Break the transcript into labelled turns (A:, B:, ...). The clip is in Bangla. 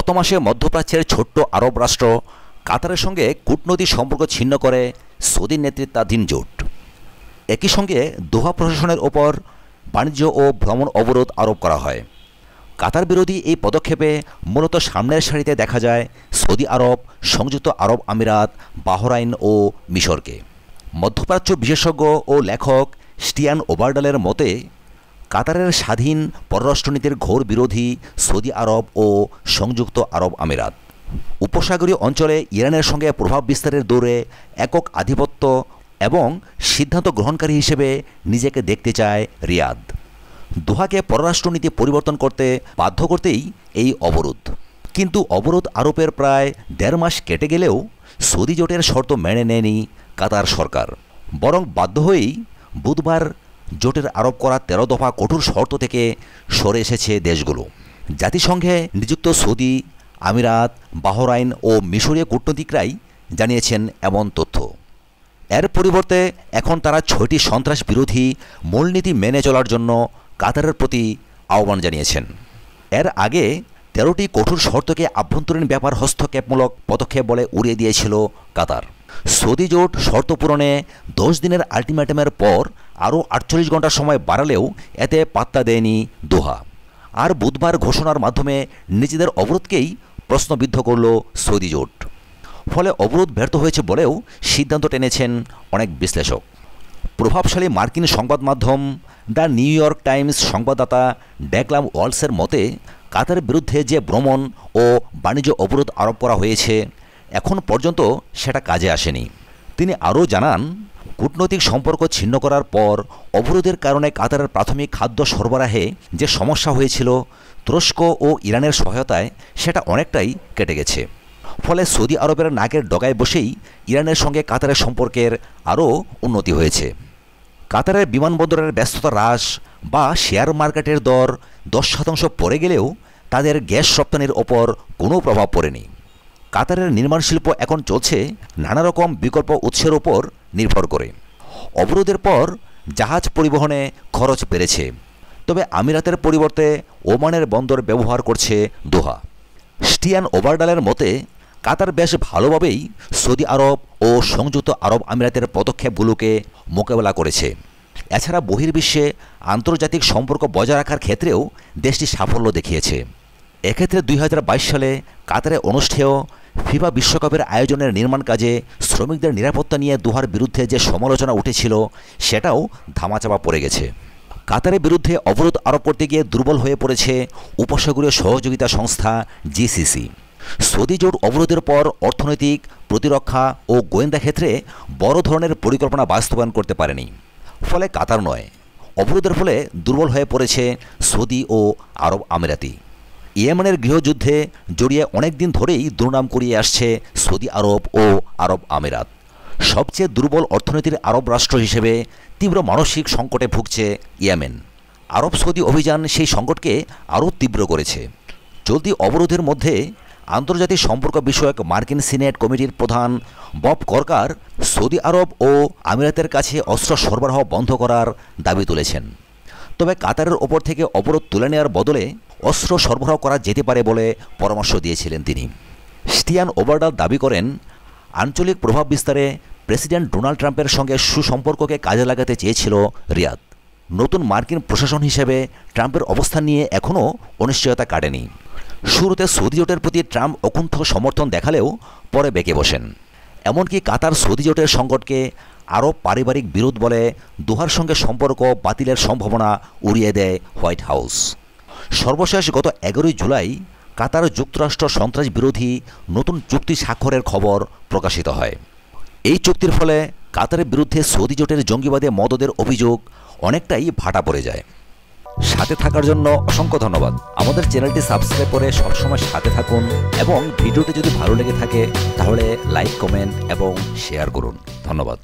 A: গত মাসে মধ্যপ্রাচ্যের ছোট্ট আরব রাষ্ট্র কাতারের সঙ্গে কূটনৈতিক সম্পর্ক ছিন্ন করে সৌদি নেতৃত্বাধীন জোট। একই সঙ্গে দোহা প্রশাসনের ওপর বাণিজ্য ও ভ্রমণ অবরোধ আরোপ করা হয়। কাতার বিরোধী এই পদক্ষেপে মূলত সামনের সারিতে দেখা যায় সৌদি আরব, সংযুক্ত আরব আমিরাত, বাহরাইন ও মিশরকে। মধ্যপ্রাচ্য বিশেষজ্ঞ ও লেখক স্টিয়ান ওবারডালের মতে, কাতারের স্বাধীন পররাষ্ট্রনীতির ঘোর বিরোধী সৌদি আরব ও সংযুক্ত আরব আমিরাত। উপসাগরীয় অঞ্চলে ইরানের সঙ্গে প্রভাব বিস্তারের দৌড়ে একক আধিপত্য এবং সিদ্ধান্ত গ্রহণকারী হিসেবে নিজেকে দেখতে চায় রিয়াদ। দোহাকে পররাষ্ট্রনীতি পরিবর্তন করতে বাধ্য করতেই এই অবরোধ। কিন্তু অবরোধ আরোপের প্রায় 1.5 মাস কেটে গেলেও সৌদি জোটের শর্ত মেনে নেয়নি কাতার সরকার। বরং বাধ্য হয়েই বুধবার জোটের আরোপ করা 13 দফা কঠোর শর্ত থেকে সরে এসেছে দেশগুলো। জাতিসংঘে নিযুক্ত সৌদি, আমিরাত, বাহরাইন ও মিশরীয় কূটনীতিকরাই জানিয়েছেন এমন তথ্য। এর পরিবর্তে এখন তারা 6টি সন্ত্রাস বিরোধী মূলনীতি মেনে চলার জন্য কাতারের প্রতি আহ্বান জানিয়েছেন। এর আগে 13টি কঠোর শর্তকে আভ্যন্তরীণ ব্যাপার হস্তক্ষেপমূলক পদক্ষেপ বলে উড়িয়ে দিয়েছিল কাতার। সৌদি জোট শর্ত পূরণে 10 দিনের আলটিমেটামের পর আরও 48 ঘন্টা সময় বাড়ালেও এতে পাত্তা দেয়নি দোহা। আর বুধবার ঘোষণার মাধ্যমে নিজেদের অবরোধকেই প্রশ্নবিদ্ধ করল সৌদি জোট। ফলে অবরোধ ব্যর্থ হয়েছে বলেও সিদ্ধান্ত টেনেছেন অনেক বিশ্লেষক। প্রভাবশালী মার্কিন সংবাদ মাধ্যম দ্য নিউ ইয়র্ক টাইমস সংবাদদাতা ডেকলাম ওয়ালসের মতে, কাতারের বিরুদ্ধে যে ভ্রমণ ও বাণিজ্য অবরোধ আরোপ করা হয়েছে এখন পর্যন্ত সেটা কাজে আসেনি। তিনি আরও জানান, কূটনৈতিক সম্পর্ক ছিন্ন করার পর অবরোধের কারণে কাতারের প্রাথমিক খাদ্য সরবরাহে যে সমস্যা হয়েছিল তুরস্ক ও ইরানের সহায়তায় সেটা অনেকটাই কেটে গেছে। ফলে সৌদি আরবের নাকের ডগায় বসেই ইরানের সঙ্গে কাতারের সম্পর্কের আরও উন্নতি হয়েছে। কাতারের বিমানবন্দরের ব্যস্ততা হ্রাস বা শেয়ার মার্কেটের দর 10% পড়ে গেলেও তাদের গ্যাস রপ্তানির ওপর কোনো প্রভাব পড়েনি। কাতারের নির্মাণ শিল্প এখন চলছে নানা রকম বিকল্প উৎসের ওপর নির্ভর করে। অবরোধের পর জাহাজ পরিবহনে খরচ বেড়েছে, তবে আমিরাতের পরিবর্তে ওমানের বন্দর ব্যবহার করছে দোহা। স্টিয়ান ওবারডালের মতে, কাতার বেশ ভালোভাবেই সৌদি আরব ও সংযুক্ত আরব আমিরাতের পদক্ষেপগুলোকে মোকাবেলা করেছে। এছাড়া বহির্বিশ্বে আন্তর্জাতিক সম্পর্ক বজায় রাখার ক্ষেত্রেও দেশটি সাফল্য দেখিয়েছে। এক্ষেত্রে 2022 সালে কাতারে অনুষ্ঠেয় ফিফা বিশ্বকাপের আয়োজনের নির্মাণ কাজে শ্রমিকদের নিরাপত্তা নিয়ে দোহার বিরুদ্ধে যে সমালোচনা উঠেছিল সেটাও ধামাচাপা পড়ে গেছে। কাতারের বিরুদ্ধে অবরোধ আরোপ করতে গিয়ে দুর্বল হয়ে পড়েছে উপসাগরীয় সহযোগিতা সংস্থা জিসিসি। সৌদি জোট অবরোধের পর অর্থনৈতিক, প্রতিরক্ষা ও গোয়েন্দা ক্ষেত্রে বড় ধরনের পরিকল্পনা বাস্তবায়ন করতে পারেনি। ফলে কাতার নয়, অবরোধের ফলে দুর্বল হয়ে পড়েছে সৌদি ও আরব আমিরাতি। ইয়েমেনের গৃহযুদ্ধে জড়িয়ে অনেক দিন ধরেই দুর্নাম করিয়ে আসছে সৌদি আরব ও আরব আমিরাত। সবচেয়ে দুর্বল অর্থনীতির আরব রাষ্ট্র হিসেবে তীব্র মানসিক সংকটে ভুগছে ইয়েমেন। আরব সৌদি অভিযান সেই সংকটকে আরও তীব্র করেছে। চলতি অবরোধের মধ্যে আন্তর্জাতিক সম্পর্ক বিষয়ক মার্কিন সিনেট কমিটির প্রধান বব করকার সৌদি আরব ও আমিরাতের কাছে অস্ত্র সরবরাহ বন্ধ করার দাবি তুলেছেন। তবে কাতারের ওপর থেকে অবরোধ তুলে নেওয়ার বদলে অস্ত্র সরবরাহ করা যেতে পারে বলে পরামর্শ দিয়েছিলেন তিনি। স্টিয়ান ওবারডাল দাবি করেন, আঞ্চলিক প্রভাব বিস্তারে প্রেসিডেন্ট ডোনাল্ড ট্রাম্পের সঙ্গে সুসম্পর্ককে কাজে লাগাতে চেয়েছিল রিয়াদ। নতুন মার্কিন প্রশাসন হিসেবে ট্রাম্পের অবস্থান নিয়ে এখনও অনিশ্চয়তা কাটেনি। শুরুতে সৌদি জোটের প্রতি ট্রাম্প অকুণ্ঠ সমর্থন দেখালেও পরে বেঁকে বসেন। এমনকি কাতার সৌদি জোটের সংকটকে আরও পারিবারিক বিরোধ বলে দোহার সঙ্গে সম্পর্ক বাতিলের সম্ভাবনা উড়িয়ে দেয় হোয়াইট হাউস। সর্বশেষ গত 11 জুলাই কাতার যুক্তরাষ্ট্র সন্ত্রাস বিরোধী নতুন চুক্তি স্বাক্ষরের খবর প্রকাশিত হয়। এই চুক্তির ফলে কাতারের বিরুদ্ধে সৌদি জোটের জঙ্গিবাদে মদদের অভিযোগ অনেকটাই ভাটা পড়ে যায়। সাথে থাকার জন্য অসংখ্য ধন্যবাদ। আমাদের চ্যানেলটি সাবস্ক্রাইব করে সবসময় সাথে থাকুন এবং ভিডিওটি যদি ভালো লেগে থাকে তাহলে লাইক, কমেন্ট এবং শেয়ার করুন। ধন্যবাদ।